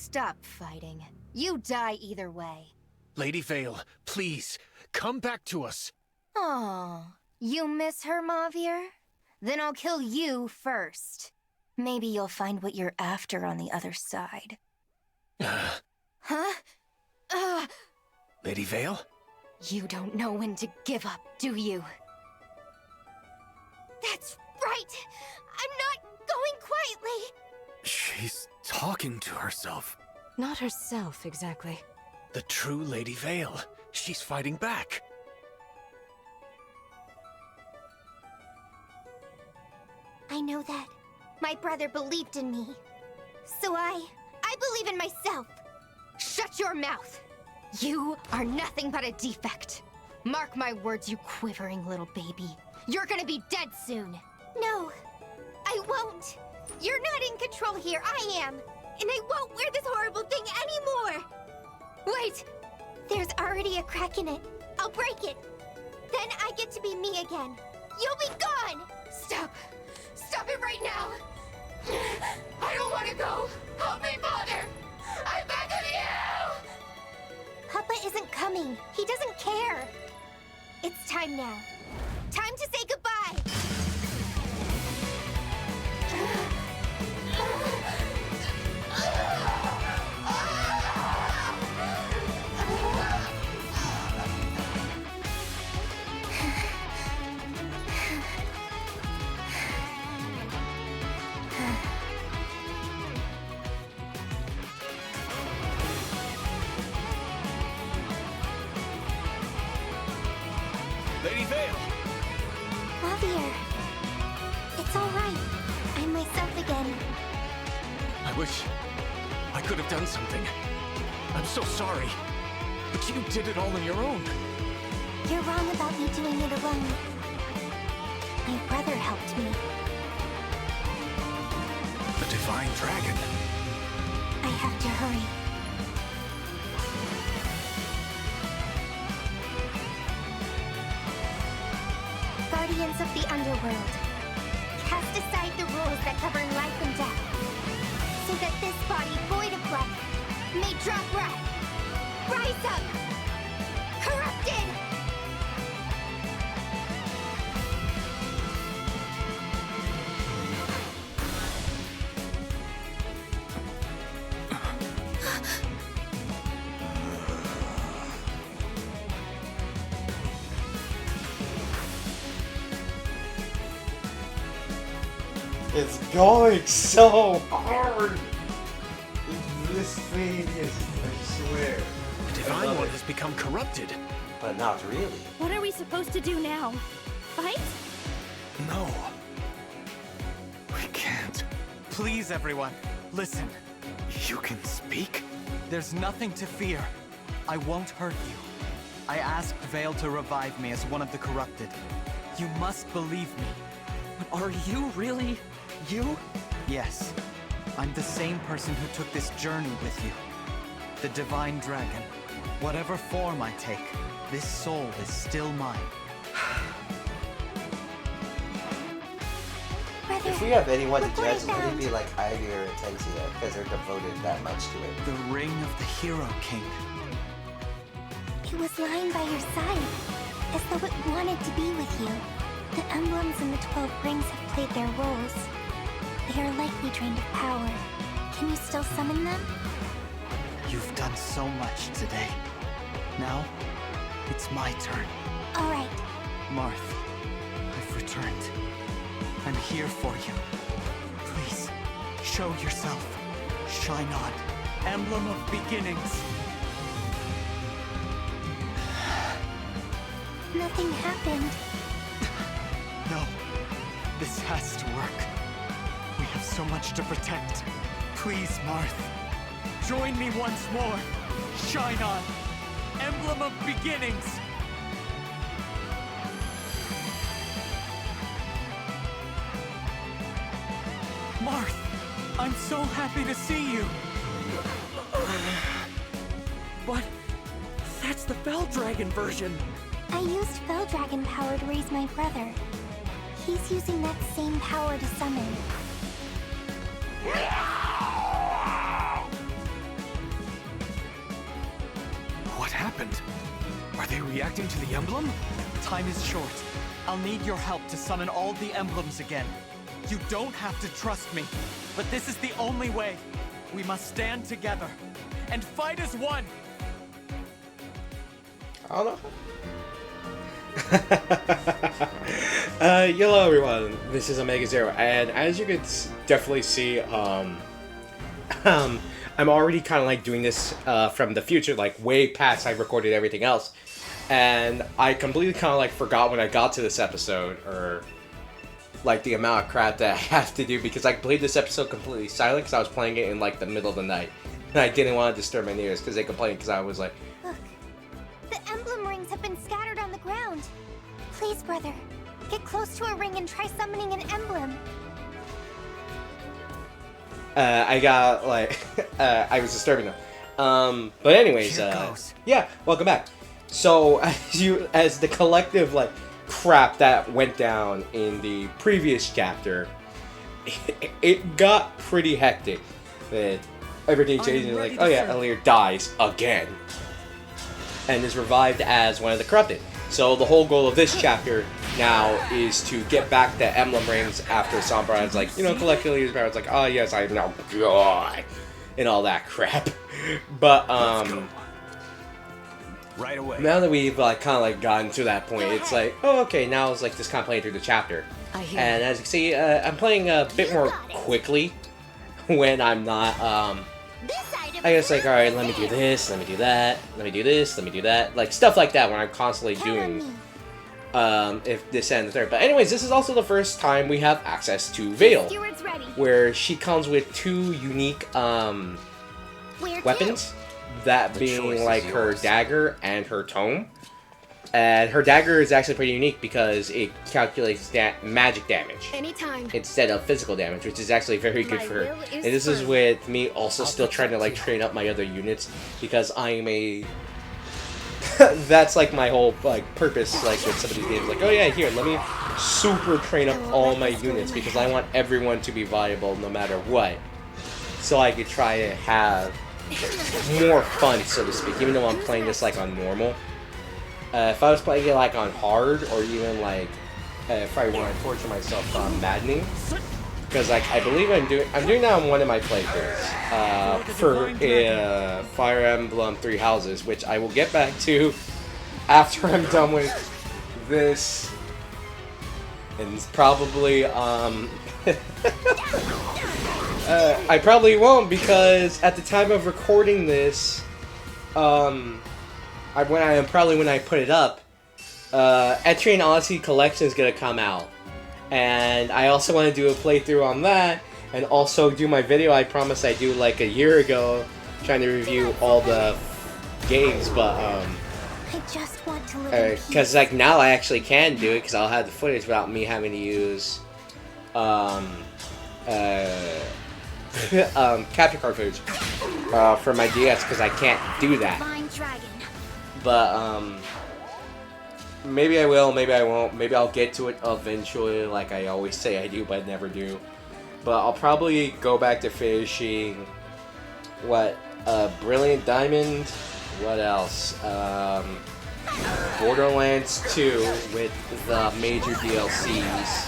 stop fighting. You die either way. Lady Vale, please, come back to us. Oh, you miss her, Mavier? Then I'll kill you first. Maybe you'll find what you're after on the other side. Huh? Lady Vale? You don't know when to give up, do you? That's right! I'm not going quietly! She's talking to herself. Not herself, exactly. The true Lady Vale. She's fighting back. I know that. My brother believed in me. So I believe in myself. Shut your mouth! You are nothing but a defect. Mark my words, you quivering little baby. You're gonna be dead soon. No, I won't. You're not in control here, I am. And I won't wear this horrible thing anymore. Wait, there's already a crack in it. I'll break it. Then I get to be me again. You'll be gone! Stop. Stop it right now. I don't want to go. Help me, Father. I beg of you! Papa isn't coming. He doesn't care. It's time now. Time to say goodbye. Lady Vale! Javier, it's all right. I'm myself again. I wish I could have done something. I'm so sorry. But you did it all on your own. You're wrong about me doing it alone. My brother helped me. The Divine Dragon. I have to hurry. Guardians of the Underworld, cast aside the rules that govern life and death, so that this body void of life may draw breath, rise up, corrupted! It's going so hard! This thing is, I swear. The Divine One has become corrupted. But not really. What are we supposed to do now? Fight? No. We can't. Please, everyone, listen. You can speak? There's nothing to fear. I won't hurt you. I asked Vale to revive me as one of the corrupted. You must believe me. But are you really you? Yes. I'm the same person who took this journey with you. The Divine Dragon. Whatever form I take, this soul is still mine. Brother, If we have anyone to look what I judge, let it found. be like Alear or Tensia, because they're devoted that much to it. The Ring of the Hero King. It was lying by your side, as though it wanted to be with you. The emblems in the 12 rings have played their roles. They are likely drained of power. Can you still summon them? You've done so much today. Now, it's my turn. All right. Marth, I've returned. I'm here for you. Please, show yourself. Shine on. Emblem of Beginnings. Nothing happened. No, this has to work. We have so much to protect. Please, Marth, join me once more. Shine on. Emblem of Beginnings. Marth, I'm so happy to see you. But that's the Fell Dragon version. I used Fell Dragon power to raise my brother. He's using that same power to summon. happened? Are they reacting to the emblem? Time is short. I'll need your help to summon all the emblems again. You don't have to trust me, but this is the only way. We must stand together and fight as one. I don't know. Hello everyone, this is Omega Zero, and as you can definitely see, I'm already kind of like doing this from the future, like way past I recorded everything else, and I completely kind of like forgot when I got to this episode, or like the amount of crap that I have to do, because I played this episode completely silent because I was playing it in like the middle of the night, and I didn't want to disturb my neighbors because they complained because I was like, Look, the emblem rings have been scattered on the ground. Please, brother, get close to a ring and try summoning an emblem. I got like I was disturbing them. But anyways, Here goes. yeah, welcome back. So as the collective like crap that went down in the previous chapter, it got pretty hectic. That everything changed and like, oh yeah, Alear dies again and is revived as one of the corrupted. So the whole goal of this chapter now is to get back the emblem rings after Sombron is like, you know, collect Alear's power. It's like, oh yes, I know, God, and all that crap. But Right away. now that we've like kind of like gotten to that point, it's like, oh okay, now it's like just kind of playing through the chapter. And as you can see, I'm playing a bit more quickly when I'm not I guess like, alright, let me do this, let me do that, let me do this, let me do that, like stuff like that when I'm constantly doing if this and the third. But anyways, this is also the first time we have access to Veil, Steward's ready. where she comes with two unique Where weapons, that The being choice like is her yours. dagger and her tome. And her dagger is actually pretty unique because it calculates magic damage Anytime. instead of physical damage, which is actually very good My for her. will is And this is firm. with me also I'll still trying to like protect train up my other units, because I am a that's like my whole like purpose, like with some of these games, like, oh yeah, here, let me super train up all my units because I want everyone to be viable no matter what, so I could try to have more fun, so to speak, even though I'm playing this like on normal. If I was playing it like on hard, or even like if I want to torture myself on maddening, because like I believe I'm doing that on one of my playthroughs for Fire Emblem Three Houses, which I will get back to after I'm done with this, and probably I probably won't, because at the time of recording this, when I put it up, Etrian Odyssey Collection is gonna come out, and I also want to do a playthrough on that, and also do my video I promised I'd do like a year ago, trying to review all the games, but I just want to live in because peace. like now I actually can do it because I'll have the footage without me having to use capture card footage for my DS, because I can't do that. Divine dragon. But maybe I will, maybe I won't, maybe I'll get to it eventually, like I always say I do, but I never do. But I'll probably go back to finishing Brilliant Diamond. What else? Borderlands 2 with the major DLCs.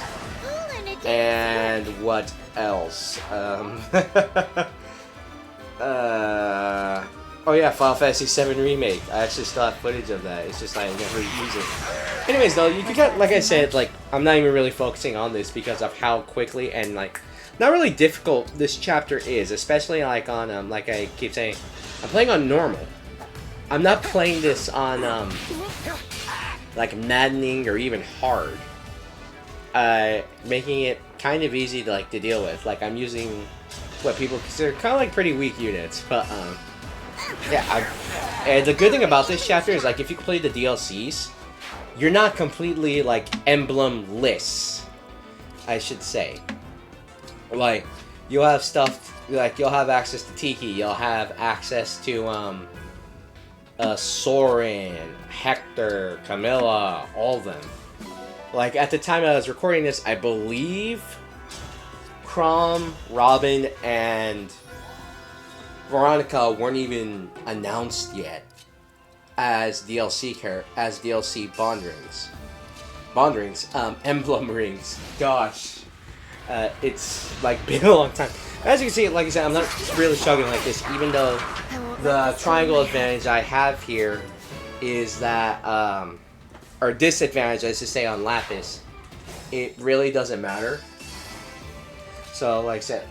And what else? Oh yeah, Final Fantasy VII Remake. I actually still have footage of that. It's just I never use it. Anyways, though, you can get, like I said, like I'm not even really focusing on this because of how quickly and like not really difficult this chapter is, especially like on like I keep saying, I'm playing on normal. I'm not playing this on like maddening or even hard. Making it kind of easy to like to deal with. Like I'm using what people consider kind of like pretty weak units, but yeah. And the good thing about this chapter is like if you play the DLCs, you're not completely like emblem-less, I should say. Like you'll have stuff like you'll have access to Tiki, you'll have access to Soren, Hector, Camilla, all of them. Like, at the time I was recording this, I believe Chrom, Robin, and Veronica weren't even announced yet. as DLC bond rings, emblem rings. Gosh, it's like been a long time. As you can see, like I said, I'm not really struggling like this, even though the triangle advantage I have here is that, or disadvantage, I should say, on Lapis, it really doesn't matter. So, like I said,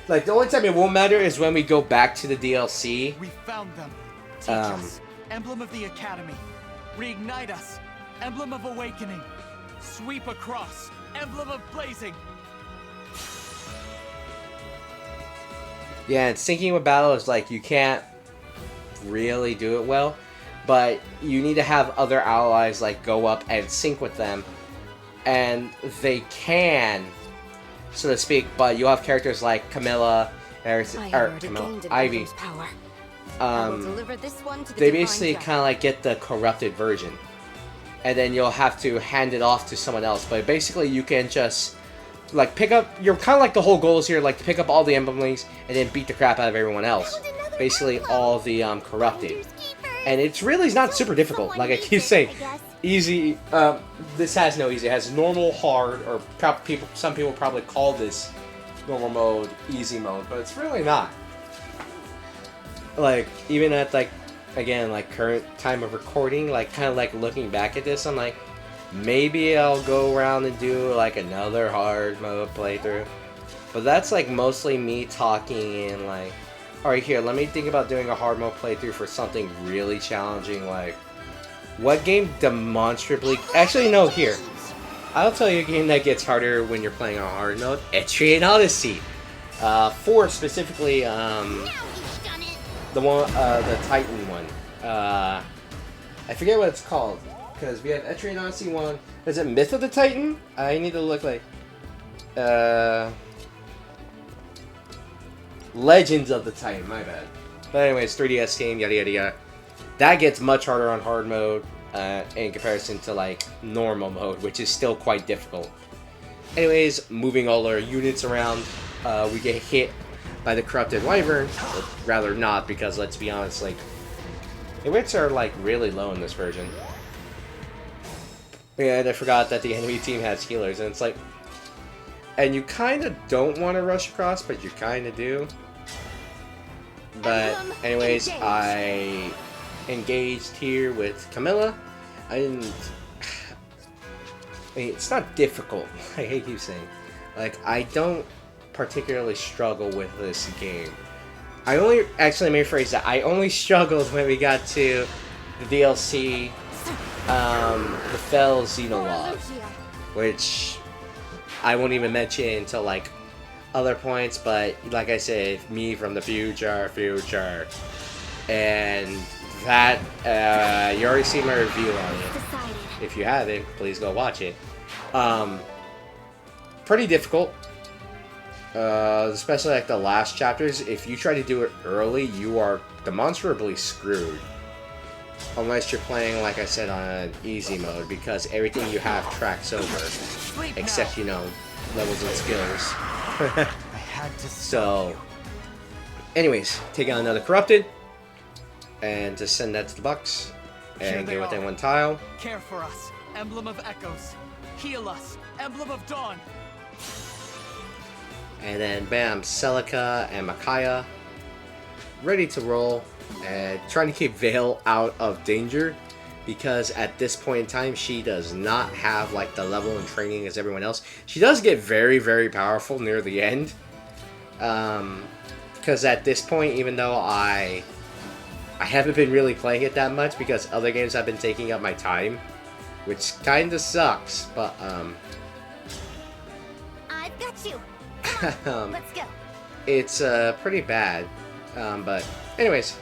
like the only time it won't matter is when we go back to the DLC. We found them. Teach us. Emblem of the Academy. Reignite us. Emblem of Awakening. Sweep across. Emblem of Blazing. Yeah, and syncing with battle is like you can't really do it well, but you need to have other allies like go up and sync with them, and they can, so to speak. But you have characters like Camilla, Ivy. They basically kind of like get the corrupted version, and then you'll have to hand it off to someone else. But basically, you can just like pick up. You're kind of like the whole goal is here, like to pick up all the emblems and then beat the crap out of everyone else. Basically, all the corrupted, and it's really not super difficult. Like I keep saying, easy. This has no easy. It has normal, hard, or some people probably call this normal mode, easy mode, but it's really not. Like even at like again like current time of recording, like kind of like looking back at this, I'm like, maybe I'll go around and do like another hard mode playthrough, but that's like mostly me talking and like, alright, here, let me think about doing a hard mode playthrough for something really challenging. Like, what game demonstrably... Actually, no, here. I'll tell you a game that gets harder when you're playing on hard mode. Etrian Odyssey. 4 specifically, the one, the Titan one. I forget what it's called. Because we have Etrian Odyssey 1. Is it Myth of the Titan? I need to look like... Legends of the Titan, my bad. But anyways, 3DS game, yada yada yada. That gets much harder on hard mode in comparison to like normal mode, which is still quite difficult. Anyways, moving all our units around, we get hit by the corrupted wyvern. Or rather not, because let's be honest, like the hits are like really low in this version. And I forgot that the enemy team has healers, and it's like, and you kind of don't want to rush across, but you kind of do. But anyways, I engaged here with Camilla. I mean, it's not difficult. I hate you saying. Like, I don't particularly struggle with this game. I only, actually, let me rephrase that. I only struggled when we got to the DLC, the Fell Xenologue, which I won't even mention until like other points, but like I said, me from the future, and that you already seen my review on it. If you haven't, please go watch it. Pretty difficult, especially like the last chapters. If you try to do it early, you are demonstrably screwed. Unless you're playing, like I said, on an easy mode, because everything you have tracks over, except, you know, levels and skills. So, anyways, take out another corrupted, and just send that to the box, and get within one tile. Care for us, Emblem of Echoes. Heal us, Emblem of Dawn. And then, bam, Celica and Micaiah, ready to roll, and trying to keep Vale out of danger, because at this point in time, she does not have like the level and training as everyone else. She does get very, very powerful near the end. Because at this point, even though I haven't been really playing it that much, because other games have been taking up my time, which kind of sucks, but I've got you. Let's go. It's pretty bad. But anyways,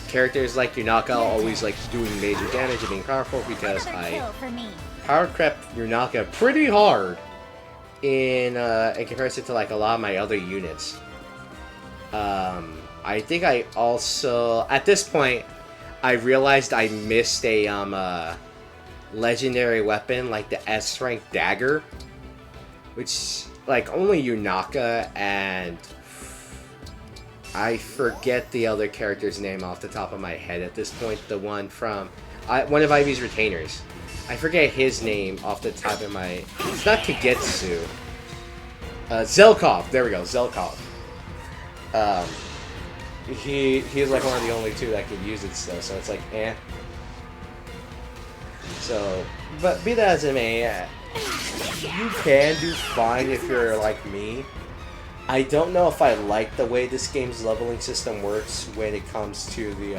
characters like Yunaka always like doing major damage and being powerful, because I power crept Yunaka pretty hard in comparison to like a lot of my other units. I think I also, at this point, I realized I missed a legendary weapon like the S rank dagger, which like only Yunaka and I forget the other character's name off the top of my head at this point. The one from one of Ivy's retainers. I forget his name off the top of my. It's not Kagetsu. Zelkov. There we go. Zelkov. He's like one of the only two that can use it still. So it's like So, but be that as it may, you can do fine if you're like me. I don't know if I like the way this game's leveling system works when it comes to the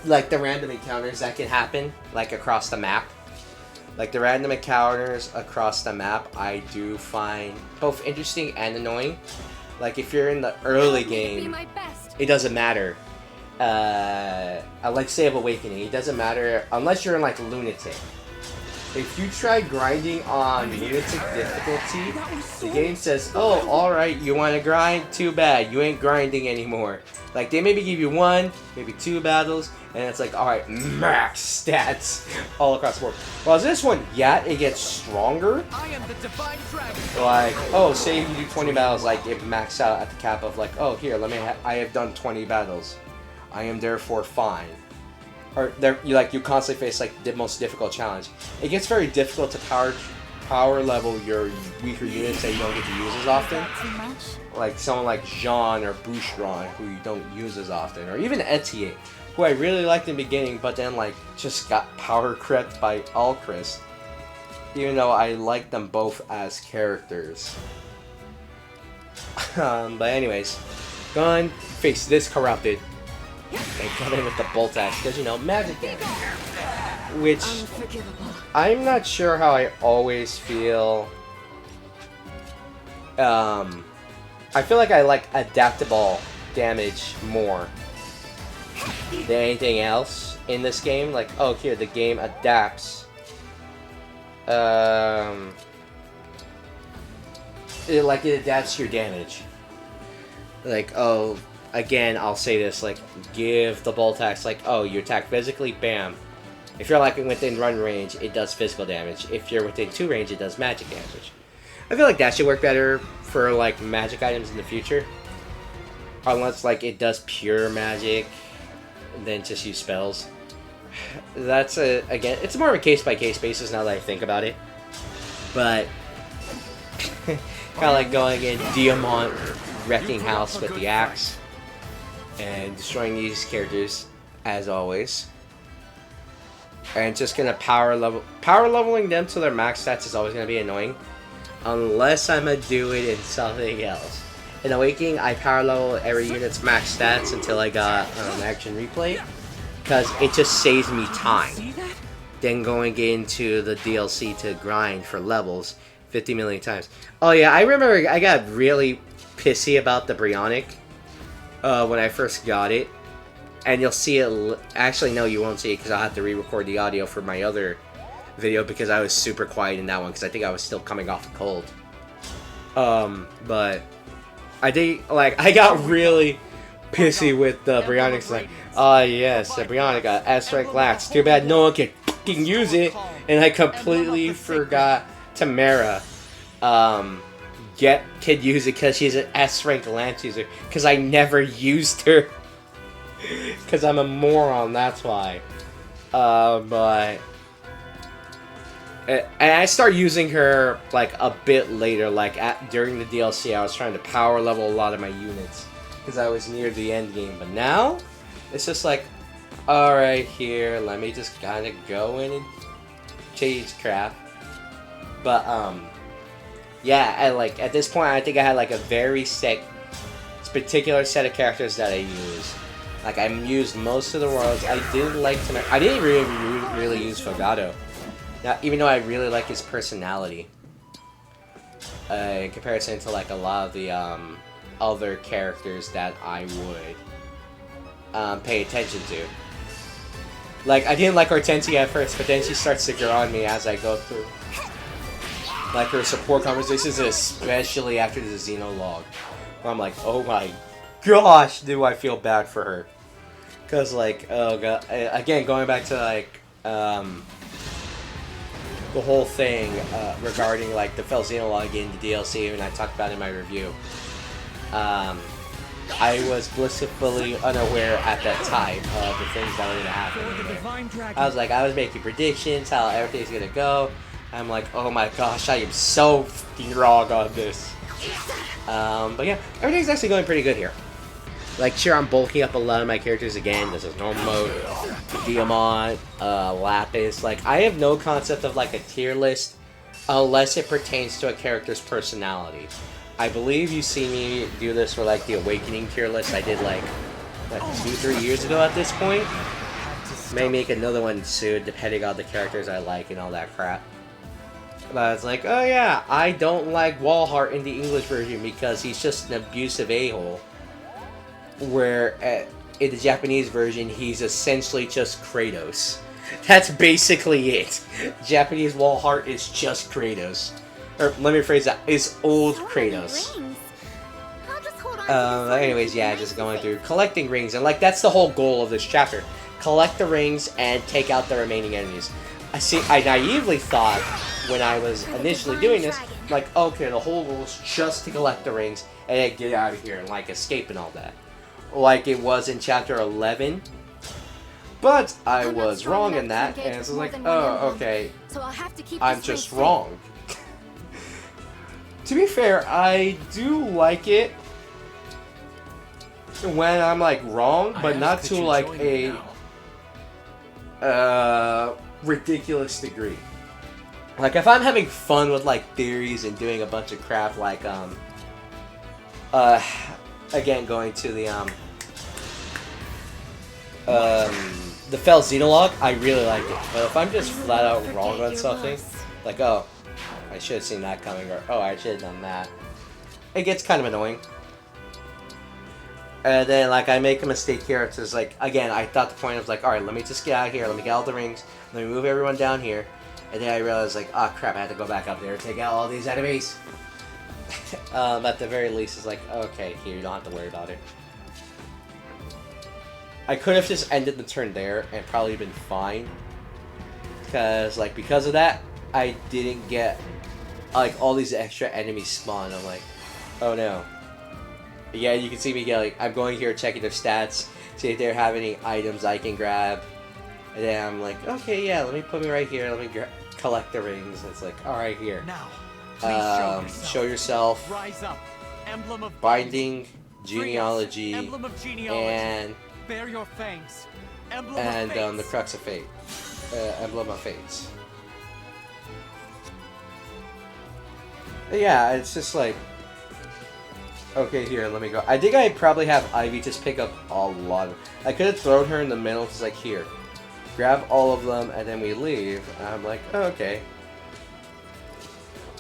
like the random encounters that can happen like across the map. Like the random encounters across the map, I do find both interesting and annoying. Like if you're in the early game, it doesn't matter. Like Say of Awakening, it doesn't matter unless you're in like Lunatic. If you try grinding on Lunatic difficulty, the game says, oh, alright, you want to grind? Too bad, you ain't grinding anymore. Like, they maybe give you 1, maybe 2 battles, and it's like, alright, max stats all across the board. While this one, yeah, it gets stronger. Like, oh, say you do 20 battles, like, it maxes out at the cap of like, oh, here, I have done 20 battles. I am therefore fine. Or you constantly face like the most difficult challenge. It gets very difficult to power level your weaker units that you don't get to use as often. Like someone like Jean or Boucheron, who you don't use as often, or even Etier, who I really liked in the beginning, but then like just got power crept by Alchrist. Even though I like them both as characters. But anyways, go and face this corrupted. And come in with the bolt axe, because, you know, magic damage. Which, I'm not sure how I always feel. I feel like I like adaptable damage more than anything else in this game. Like, oh, here, the game adapts. It adapts your damage. Like, oh... Again, I'll say this, like, give the bolt axe, like, oh, you attack physically, bam. If you're, like, within run range, it does physical damage. If you're within 2 range, it does magic damage. I feel like that should work better for, like, magic items in the future. Unless, like, it does pure magic, then just use spells. That's, again, it's more of a case-by-case basis now that I think about it. But, kind of like going in Diamant wrecking house with the axe. And destroying these characters, as always. And just gonna power leveling them to their max stats is always gonna be annoying. Unless I'm gonna do it in something else. In Awakening, I power level every unit's max stats until I got Action Replay. Because it just saves me time. Then going into the DLC to grind for levels 50 million times. Oh yeah, I remember I got really pissy about the Brionic. When I first got it, and you'll see it. Actually, no, you won't see it because I'll have to re-record the audio for my other video because I was super quiet in that one because I think I was still coming off a cold. But I think I got really pissy with the Brionics. Like, yes, the Brionic got S-rank lats. Too bad no one can fucking use it, and I completely forgot Tamara. Could use it because she's an S-rank lance user. Because I never used her. Because I'm a moron, that's why. But... And I started using her, like, a bit later. Like, during the DLC, I was trying to power level a lot of my units. Because I was near the end game. But now, it's just like, alright, here, let me just kind of go in and change crap. But, yeah, at this point, I think I had, like, a very particular set of characters that I use. Like, I used most of the worlds. I didn't really use Fogado. Now, even though I really like his personality. In comparison to, like, a lot of the, other characters that I would, pay attention to. Like, I didn't like Hortensia at first, but then she starts to grow on me as I go through. Like her support conversations, especially after the Xeno log. Where I'm like, oh my gosh, do I feel bad for her. Because, like, oh god. Again, going back to, like, the whole thing regarding like the Felxenologue in the DLC, and I talked about it in my review. I was blissfully unaware at that time of the things that were going to happen. I was making predictions, how everything's going to go. I'm like, oh my gosh, I am so f***ing wrong on this. But yeah, everything's actually going pretty good here. Like, sure, I'm bulking up a lot of my characters again. This is normal mode, Diamond, Lapis. Like, I have no concept of, like, a tier list unless it pertains to a character's personality. I believe you see me do this for, like, the Awakening tier list I did, like, what, 2-3 years ago at this point? May make another one soon, depending on the characters I like and all that crap. But it's like, oh yeah, I don't like Walhart in the English version because he's just an abusive a-hole. Where in the Japanese version, he's essentially just Kratos. That's basically it. Japanese Walhart is just Kratos. Or let me rephrase that, is old Kratos. Anyways, yeah, just going through collecting rings, and like that's the whole goal of this chapter. Collect the rings and take out the remaining enemies. I naively thought when I was initially doing this, like, okay, the whole goal is just to collect the rings and then get out of here and like escape and all that. Like it was in chapter 11. But I was wrong in that, and it's like, oh, okay, I'm just wrong. To be fair, I do like it when I'm like wrong, but not to like a ridiculous degree. Like if I'm having fun with like theories and doing a bunch of crap, like again going to the Felxenologue, I really like it. But if I'm just flat out wrong on something, like oh, I should have seen that coming, or oh, I should have done that, it gets kind of annoying. And then like I make a mistake here. It's just like again, I thought the point was like, all right, let me just get out of here. Let me get all the rings. Let me move everyone down here. And then I realized like, oh crap, I have to go back up there and take out all these enemies. At the very least, it's like, okay, here, you don't have to worry about it. I could have just ended the turn there and probably been fine. Because of that, I didn't get like all these extra enemies spawn. I'm like, oh no. Yeah, you can see me get like, I'm going here checking their stats, see if they have any items I can grab. And then I'm like, okay, yeah, let me put me right here. Let me collect the rings. It's like, all right, here. Now, show yourself. Rise up. Emblem of Binding, genealogy, Emblem of genealogy. and Bear your fangs. Emblem of the Crux of Fate. Emblem of Fates. Yeah, it's just like, okay, here, let me go. I think I probably have Ivy just pick up a lot of... I could have thrown her in the middle, just like, here. Grab all of them, and then we leave. And I'm like, oh, okay.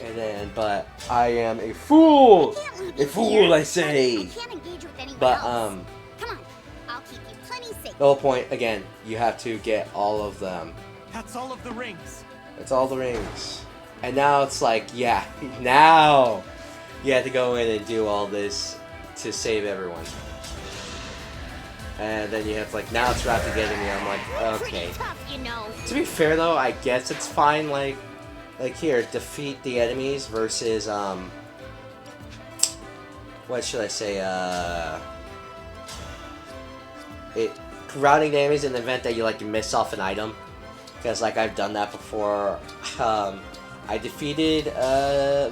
And then, but I am a fool! A fool, I say! But, Come on, I'll keep you plenty safe. the whole point, again, you have to get all of them. That's all of the rings. That's all the rings. And now it's like, yeah, now you have to go in and do all this to save everyone. And then you have like, now it's wrapped together me. I'm like, okay. To be fair though, I guess it's fine. Like here, defeat the enemies versus what should I say? Routing damage in the event that you like miss off an item, because like I've done that before. I defeated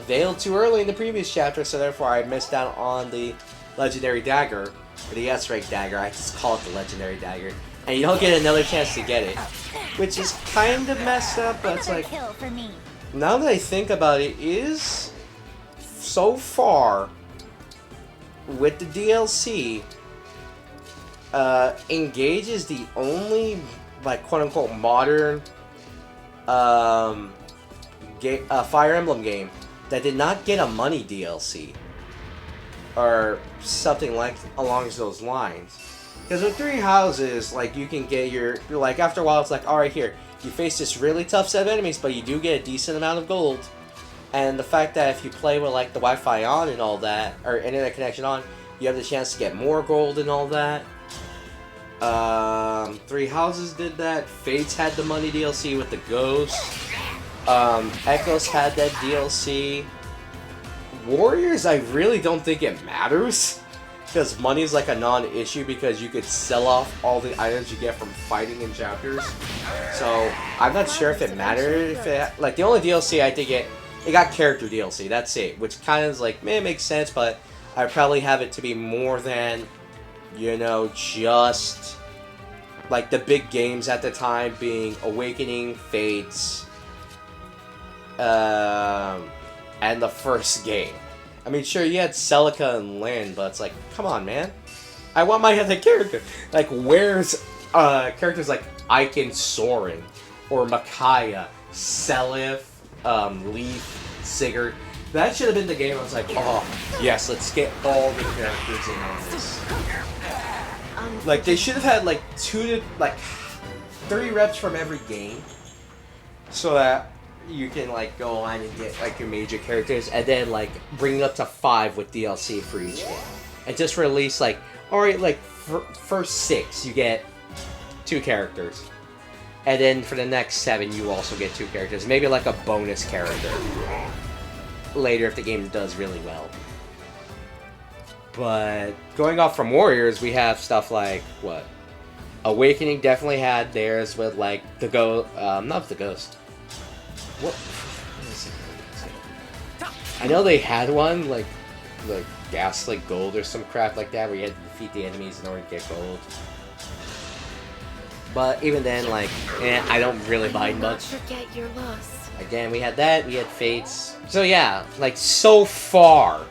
Veil too early in the previous chapter, so therefore I missed out on the legendary dagger, or the S-rank dagger. I just call it the legendary dagger, and you don't get another chance to get it, which is kind of messed up. But it's like, now that I think about it, is so far with the DLC, Engage is the only like quote-unquote modern Fire Emblem game that did not get a money DLC or something like along those lines. Because with Three Houses, like you can get your like after a while it's like, all right, here you face this really tough set of enemies, but you do get a decent amount of gold. And the fact that if you play with like the Wi-Fi on and all that, or internet connection on, you have the chance to get more gold and all that. Three Houses did that. Fates had the money DLC with the Ghost. Echoes had that DLC. Warriors, I really don't think it matters. Because money is like a non-issue because you could sell off all the items you get from fighting in chapters. So, I'm not sure if it mattered. If it, like, the only DLC I think it got character DLC, that's it. Which kind of is like, it makes sense, but I'd probably have it to be more than, you know, just like the big games at the time being Awakening, Fates, and the first game. I mean, sure, you had Celica and Lyn, but it's like, come on, man. I want my other character. Like, where's characters like Ike Soren, or Micaiah, Seliph, Leaf, Sigurd? That should have been the game I was like, oh, yes, let's get all the characters in on this. Like, they should have had, like, 30 reps from every game. So that you can, like, go on and get, like, your major characters. And then, like, bring it up to 5 with DLC for each game. And just release, like, alright, like, first 6, you get 2 characters. And then for the next 7, you also get 2 characters. Maybe, like, a bonus character later if the game does really well. But going off from Warriors, we have stuff like, what? Awakening definitely had theirs with, like, the not the Ghost. What is it? I know they had one, like Gaslit Gold or some crap like that, where you had to defeat the enemies in order to get gold. But even then, like, I don't really mind much. Forget your loss. Again, we had that, we had Fates. So yeah, like, so far,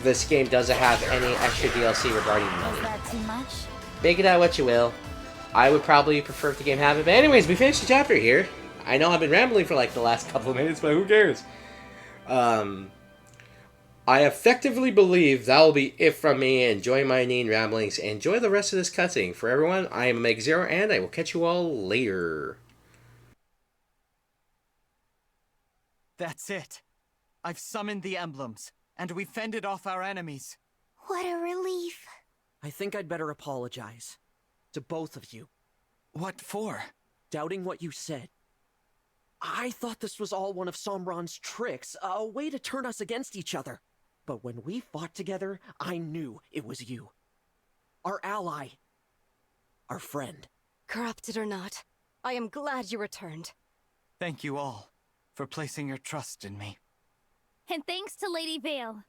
this game doesn't have any extra DLC regarding money. Is that too much? Make it out what you will. I would probably prefer if the game have it. But anyways, we finished the chapter here. I know I've been rambling for like the last couple of minutes, but who cares? I effectively believe that will be it from me. Enjoy my inane ramblings. Enjoy the rest of this cutscene. For everyone, I am Meg Zero, and I will catch you all later. That's it. I've summoned the emblems, and we've fended off our enemies. What a relief. I think I'd better apologize. To both of you. What for? Doubting what you said. I thought this was all one of Sombron's tricks, a way to turn us against each other. But when we fought together, I knew it was you. Our ally. Our friend. Corrupted or not, I am glad you returned. Thank you all for placing your trust in me. And thanks to Lady Vale.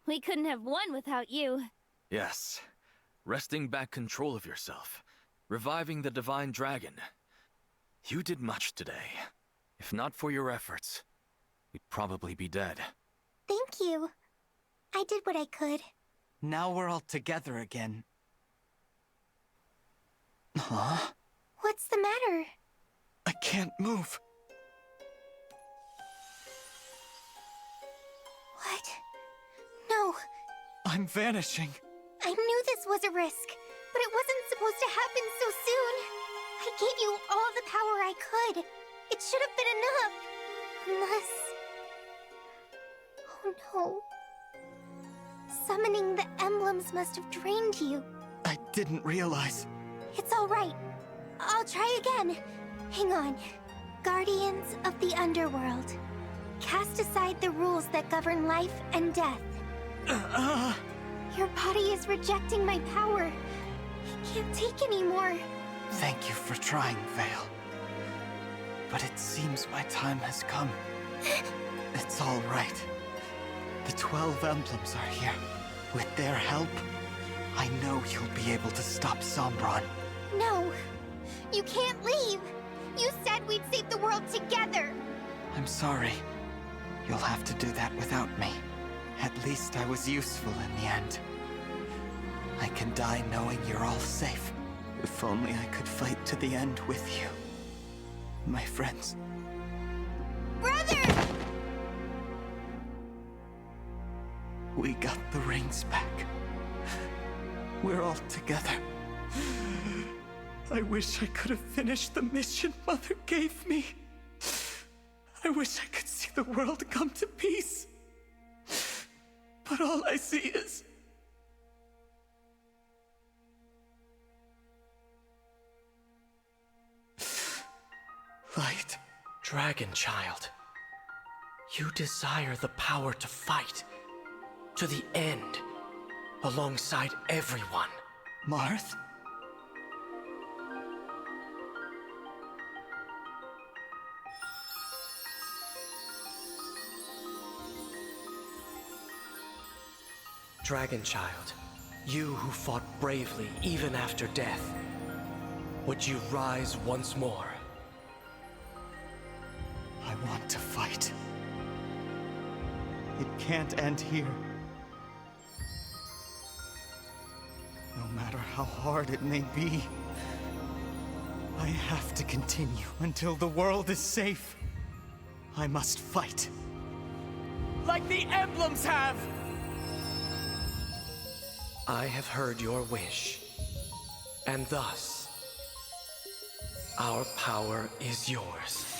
We couldn't have won without you. Yes. Wresting back control of yourself. Reviving the Divine Dragon. You did much today. If not for your efforts, we'd probably be dead. Thank you. I did what I could. Now we're all together again. Huh? What's the matter? I can't move. What? No. I'm vanishing. I knew this was a risk, but it wasn't supposed to happen so soon. I gave you all the power I could. It should have been enough. Unless... Oh no. Summoning the emblems must have drained you. I didn't realize. It's all right. I'll try again. Hang on. Guardians of the Underworld. Cast aside the rules that govern life and death. Your body is rejecting my power. It can't take anymore. Thank you for trying, Vale. But it seems my time has come. It's all right. The 12 emblems are here. With their help, I know you'll be able to stop Sombron. No. You can't leave. You said we'd save the world together. I'm sorry. You'll have to do that without me. At least I was useful in the end. I can die knowing you're all safe. If only I could fight to the end with you. My friends. Brother! We got the rings back. We're all together. I wish I could have finished the mission Mother gave me. I wish I could see the world come to peace. But all I see is... Light. Dragon Child, you desire the power to fight to the end alongside everyone. Marth? Dragon Child, you who fought bravely even after death, would you rise once more? I want to fight. It can't end here. No matter how hard it may be, I have to continue until the world is safe. I must fight. Like the Emblems have! I have heard your wish, and thus, our power is yours.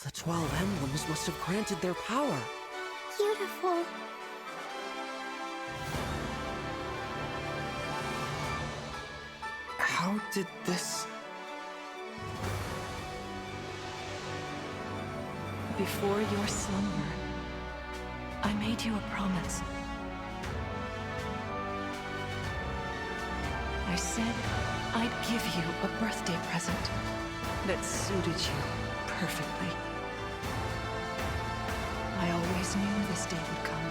The 12 emblems must have granted their power. Beautiful. How did this... Before your slumber, I made you a promise. I said I'd give you a birthday present that suited you perfectly. I always knew this day would come.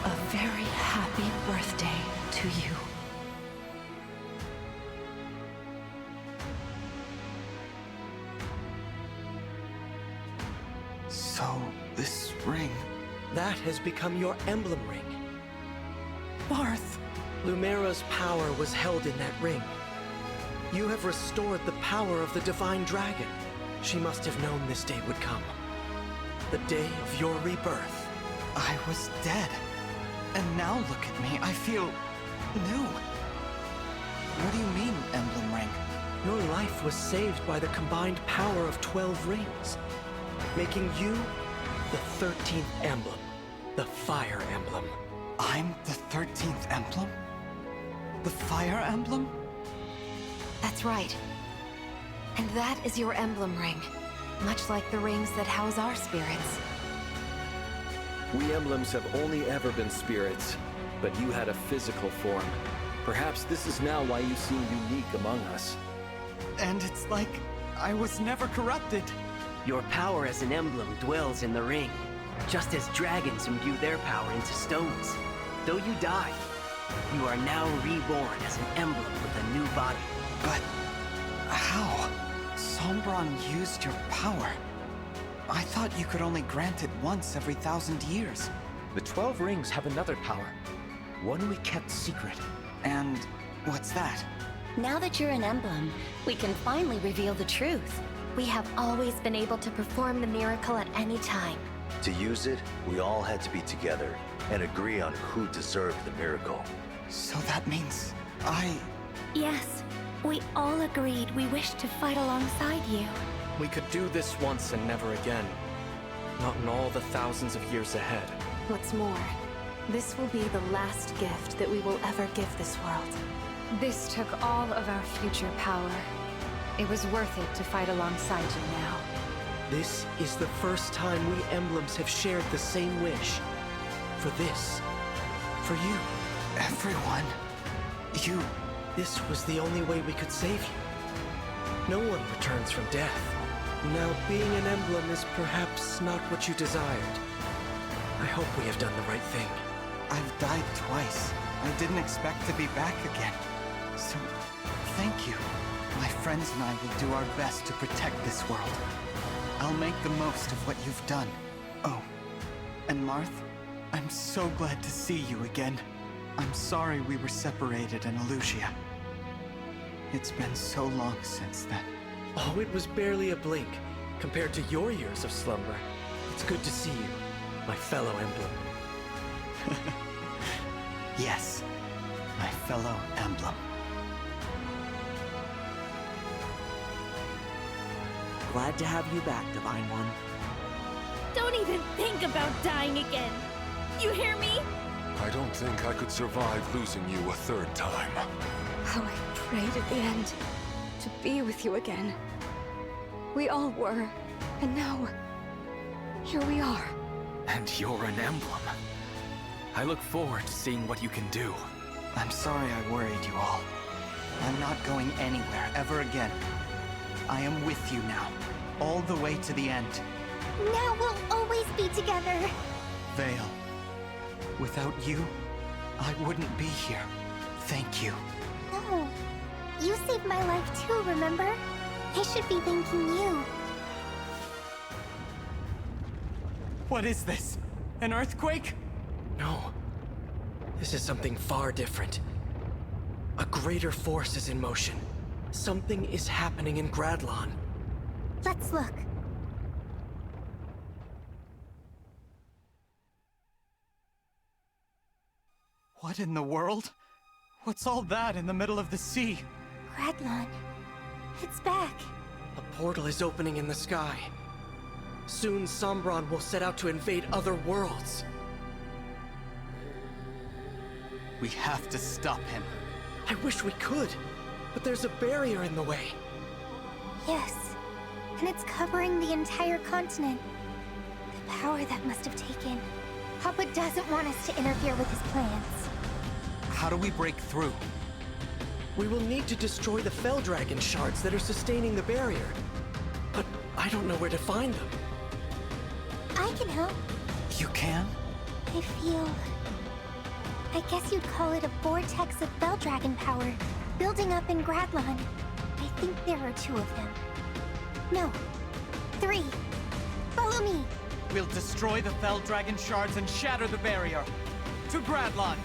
A very happy birthday to you. So, this ring... That has become your emblem ring. Marth! Lumera's power was held in that ring. You have restored the power of the Divine Dragon. She must have known this day would come. The day of your rebirth. I was dead. And now look at me, I feel... new. What do you mean, Emblem Ring? Your life was saved by the combined power of 12 rings, making you the 13th emblem, the Fire Emblem. I'm the 13th emblem? The Fire Emblem? That's right. And that is your emblem ring, much like the rings that house our spirits. We emblems have only ever been spirits, but you had a physical form. Perhaps this is now why you seem unique among us. And it's like I was never corrupted. Your power as an emblem dwells in the ring, just as dragons imbue their power into stones. Though you died, you are now reborn as an emblem with a new body. But how? Sombron used your power. I thought you could only grant it once every 1,000 years. The 12 rings have another power, one we kept secret. And what's that? Now that you're an emblem, we can finally reveal the truth. We have always been able to perform the miracle at any time. To use it, we all had to be together and agree on who deserved the miracle. So that means Yes, we all agreed we wished to fight alongside you. We could do this once and never again. Not in all the thousands of years ahead. What's more, this will be the last gift that we will ever give this world. This took all of our future power. It was worth it to fight alongside you now. This is the first time we emblems have shared the same wish. For this. For you. everyone... You... This was the only way we could save you. No one returns from death. Now, being an emblem is perhaps not what you desired. I hope we have done the right thing. I've died twice. I didn't expect to be back again. So, thank you. My friends and I will do our best to protect this world. I'll make the most of what you've done. Oh, and Marth, I'm so glad to see you again. I'm sorry we were separated in Elusia. It's been so long since then. Oh, it was barely a blink compared to your years of slumber. It's good to see you, my fellow Emblem. Yes, my fellow Emblem. Glad to have you back, Divine One. Don't even think about dying again. You hear me? I don't think I could survive losing you a third time. How I prayed at the end to be with you again. We all were, and now, here we are. And you're an emblem. I look forward to seeing what you can do. I'm sorry I worried you all. I'm not going anywhere ever again. I am with you now, all the way to the end. Now we'll always be together. Vale, without you, I wouldn't be here. Thank you. No, you saved my life too, remember? I should be thanking you. What is this? An earthquake? No. This is something far different. A greater force is in motion. Something is happening in Gradlon. Let's look. What in the world? What's all that in the middle of the sea? Gradlon. It's back. A portal is opening in the sky. Soon Sombron will set out to invade other worlds. We have to stop him. I wish we could, but there's a barrier in the way. Yes, and it's covering the entire continent. The power that must have taken. Papa doesn't want us to interfere with his plans. How do we break through? We will need to destroy the Fell Dragon shards that are sustaining the barrier. But I don't know where to find them. I can help. You can? I feel... I guess you'd call it a vortex of Fell Dragon power, building up in Gradlon. I think there are 2 of them. No, 3. Follow me. We'll destroy the Fell Dragon shards and shatter the barrier. To Gradlon!